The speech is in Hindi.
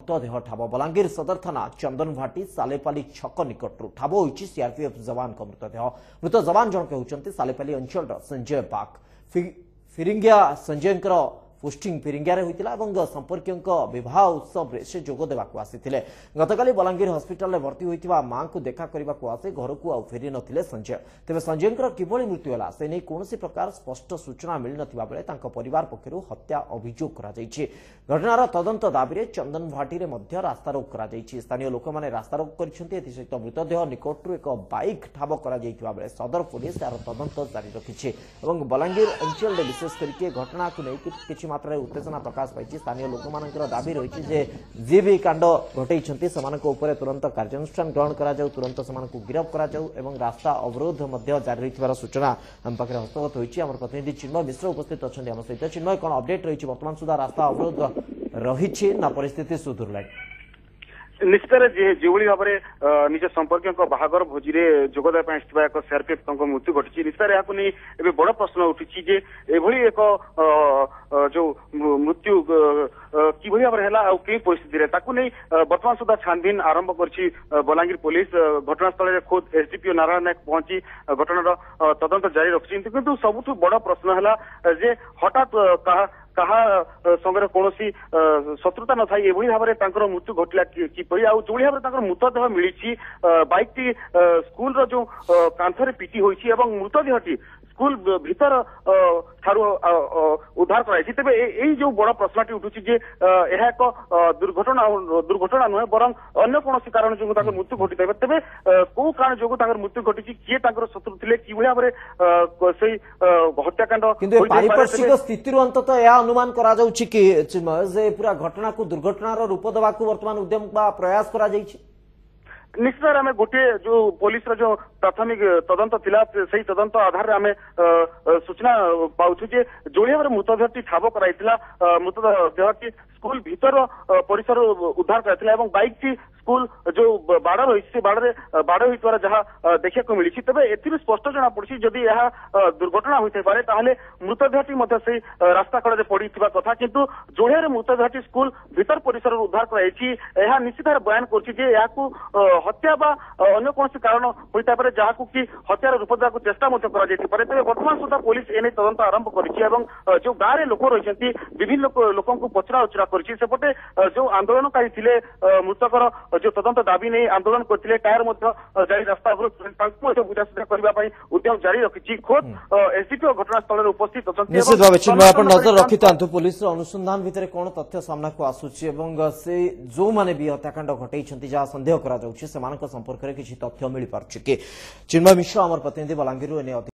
मृतदेह ठाब बलांगीर सदर थाना चंदनभाटी सालेपाली छक निकटू ठाब होइछि सीआरपीएफ जवान का मृतदेह। मृत जवान जनक होउछन्ति सालेपाली अंचल संजय बाग। फिरिंगिया संजय पोस्टिंग फिरिंगिया होता संपर्क विवाह उत्सव में से जोग देवाक आसीथिले। गतकाली बलांगीर हॉस्पिटल में भर्ती होइतिबा मां को देखा करने आसी घर को आउ फेरी नथिले संजय। तेज संजय किभली मृत्यु है से नहीं कौन प्रकार स्पष्ट सूचना मिल नथिबा बेले तांको परिवार पक्षरु हत्या अभियोग करा जायछि। घटनार तदंत दाबी चंदनभाटी में मध्य रास्तारोक करा जायछि। स्थानीय लोक मैंने रास्तारोक करिसेंति। एथि सहित मृतदेह निकटरू एक बाइक ठाब करा जायतिबा बेले सदर पुलिस यार तदंत जारी रखिछि एवं बलांगीर अंचल विशेष करके घटना को लेकर किछि मात्रा उत्तेजना प्रकाश पाई। स्थानीय लोक मानकर दाबी रही जे जी भी कांड घटई तुरंत कार्यानुष्ठान ग्रहण करा जाऊ, तुरंत से गिरफ्त करा जाऊ एवं रास्ता अवरोध जारी रही सूचना आम पाखे हस्तगत होती। आम प्रतिनिधि चिन्मय मिश्र उपस्थित अच्छा आम सहित। चिन्मय कौन अपडेट रही बर्तमान सुधा रास्ता अवरोध रही ना परिस्थिति सुधुरला? निश्चित जो भाव में निज संपर्क बाहागर भोजी में जोगदेवा एक सीआरपीएफ मृत्यु घटी। निश्चित यहाँ नहीं बड़ प्रश्न उठी एक जो मृत्यु कि भाव में है परिस्थिति नहीं बर्तमान सुधा छानबीन आरंभ कर बलांगीर पुलिस। घटनास्थल में खुद एसडीपीओ नारायण नायक पहुंची घटनार तदंत जारी रखी। किंतु सबुठ बड़ प्रश्न है हठात कहा संगे कौन शत्रुता न था भाव में मृत्यु घटला किपरि जो भाव में मृतदेह मिली बाइक टी स्कूल जो कांथरे पिटी होइछि एवं मृतदेहटी स्कूल भीतर ठारू उद्धार कराई। तेज यही जो बड़ प्रश्नटी उठुची जे यह एक दुर्घटना नुहे बरं अन्य कौन कारण जो मृत्यु घटी था। तेज कौ कारण जो मृत्यु घटी किए शत्रु थे कि भाव में से हत्याकांड पारिपार्श्विक स्थिति अंतत यह अनुमान करा जाउछि कि चिन्मय पूरा घटना को दुर्घटनार रूप देवा वर्तमान उद्यम प्रयास करा जाइछि। निश्चित आम गोटे जो पुलिस जो प्राथमिक तदंत थिला से तदंत आधार आम सूचना पाउछु जे जो भाव मृतदेहटी ठाब कराइथिला मृतदेहटी स्कूल भीतर परिसर उद्धार कराइथिला बाइक टी स्कूल जो बाड़ रही से बाड़ होता जहाँ देखा मिली। तेज ए स्पष्ट जना पड़ी जदि यह दुर्घटना होता पारे ताहले मृतदेहटी से रास्ता कड़े पड़ी कथा किंतु जोड़े मृतदेहटी स्कूल भीतर परिसर उद्धार कर निश्चित भाव बयान कर हत्या बा अन्य कौन कारण होता पारे जहाँ कि हत्यार रूप देवा चेष्टा करे। तेज बर्तमान सुधा पुलिस एने तदंत आरंभ कर जो गाँव लोक रही विभिन्न लोक पचरा उचरा करपटे जो आंदोलनकारी थे मृतकर जो तदंत दाबी नहीं आंदोलन करते टायर जारी रास्ता बुझासुझा करने उद्यम जारी रखी। खोद एसडीपीओ घटनास्थल में उपस्थित अच्छा निश्चित भाव चिन्मय आप नजर रखि था पुलिस अनुसंधान भितर कौन तथ्य सामना को आसूची से जो मैंने भी हत्याकांड घटई जहाँ संदेह कर संपर्क में किसी तथ्य मिल पार्छ कि चिन्मय मिश्र आम प्रतिनिधि बलांगीर।